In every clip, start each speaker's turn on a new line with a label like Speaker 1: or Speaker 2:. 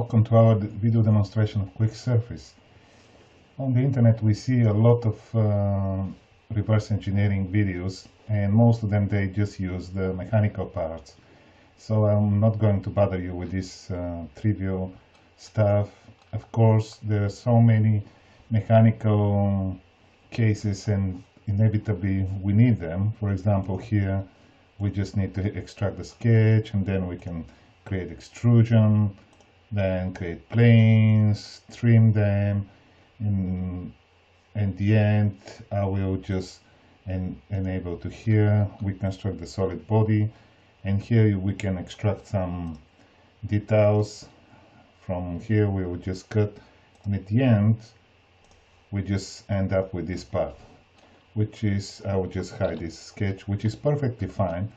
Speaker 1: Welcome to our video demonstration of QuickSurface. On the internet we see a lot of reverse engineering videos, and most of them they just use the mechanical parts. So I'm not going to bother you with this trivial stuff. Of course, there are so many mechanical cases and inevitably we need them. For example, here we just need to extract the sketch, and then we can create extrusion, then create planes, trim them, and at the end I will just enable to here we construct the solid body, and here we can extract some details. From here we will just cut, and at the end we just end up with this part, which is, I will just hide this sketch, which is perfectly fine.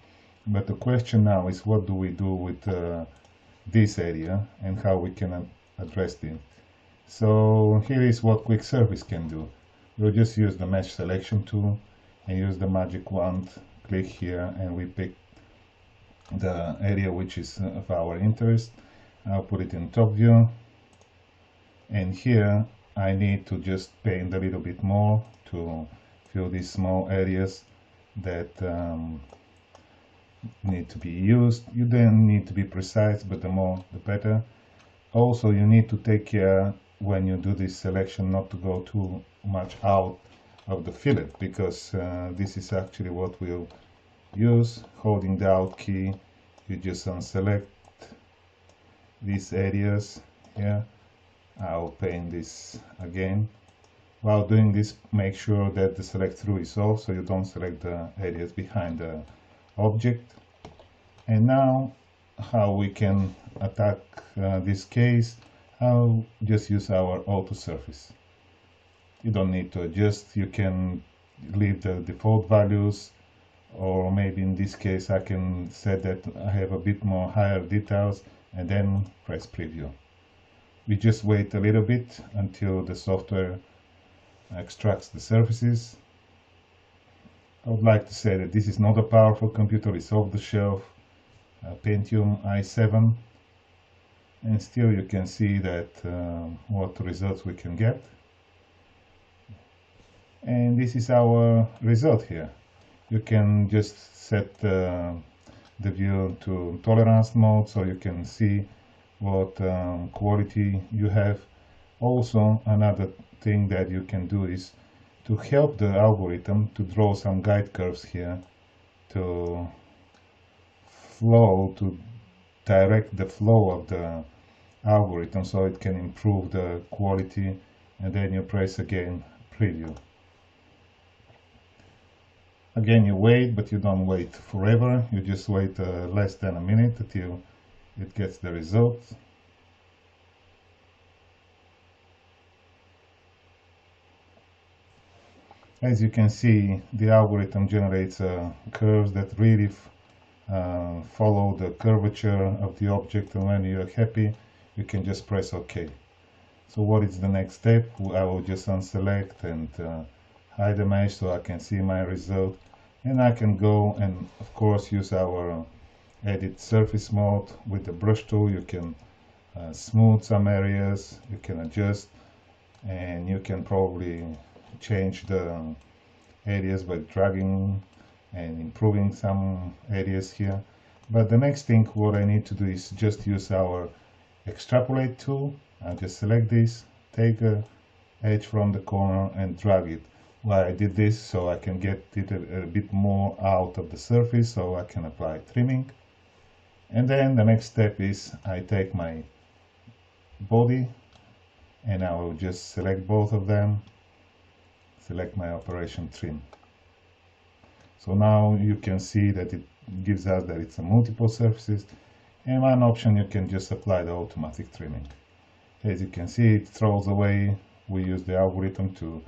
Speaker 1: But the question now is, what do we do with this area and how we can address it? So here is what QuickSurface can do. We'll just use the mesh selection tool and use the magic wand, click here, and we pick the area which is of our interest. I'll put it in top view, and here I need to just paint a little bit more to fill these small areas that need to be used. You don't need to be precise, but the more the better. Also, you need to take care when you do this selection not to go too much out of the fillet, because this is actually what we'll use. Holding the Alt key, you just unselect these areas here. I'll paint this again. While doing this, make sure that the select through is off, so you don't select the areas behind the object. And now how we can attack this case, I'll just use our auto surface. You don't need to adjust, you can leave the default values, or maybe in this case I can set that I have a bit more higher details, and then press preview. We just wait a little bit until the software extracts the surfaces. I would like to say that this is not a powerful computer, it's off the shelf, Pentium i7, and still you can see that what results we can get. And this is our result here. You can just set the view to tolerance mode so you can see what quality you have. Also, another thing that you can do is to help the algorithm to draw some guide curves here to flow, to direct the flow of the algorithm so it can improve the quality, and then you press again preview. Again you wait, but you don't wait forever, you just wait less than a minute until it gets the results. As you can see, the algorithm generates curves that really follow the curvature of the object, and when you're happy you can just press OK. So what is the next step? I will just unselect and hide the mesh so I can see my result, and I can go and of course use our edit surface mode. With the brush tool you can smooth some areas, you can adjust, and you can probably change the areas by dragging and improving some areas here. But the next thing what I need to do is just use our extrapolate tool. I'll just select this, take a edge from the corner and drag it. Why I did this, so I can get it a bit more out of the surface so I can apply trimming. And then the next step is I take my body and I will just select both of them, select my operation trim. So now you can see that it gives us that it's a multiple surfaces, and one option you can just apply the automatic trimming. As you can see, it throws away. We use the algorithm to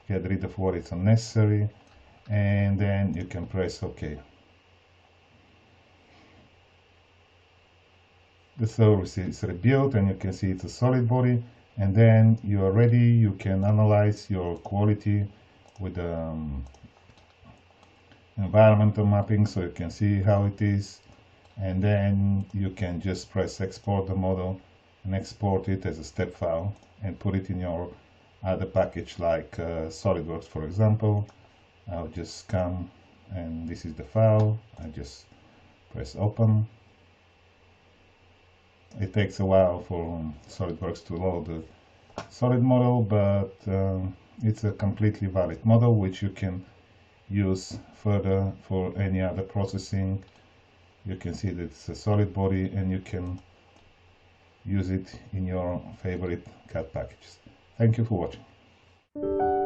Speaker 1: get rid of what is unnecessary, and then you can press OK. The surface is rebuilt, and you can see it's a solid body, and then you are ready. You can analyze your quality with the environmental mapping so you can see how it is, and then you can just press export the model and export it as a step file and put it in your other package like SolidWorks, for example. I'll just come, and this is the file. I just press open. It takes a while for SolidWorks to load the solid model, but it's a completely valid model which you can use further for any other processing. You can see that it's a solid body, and you can use it in your favorite CAD packages. Thank you for watching.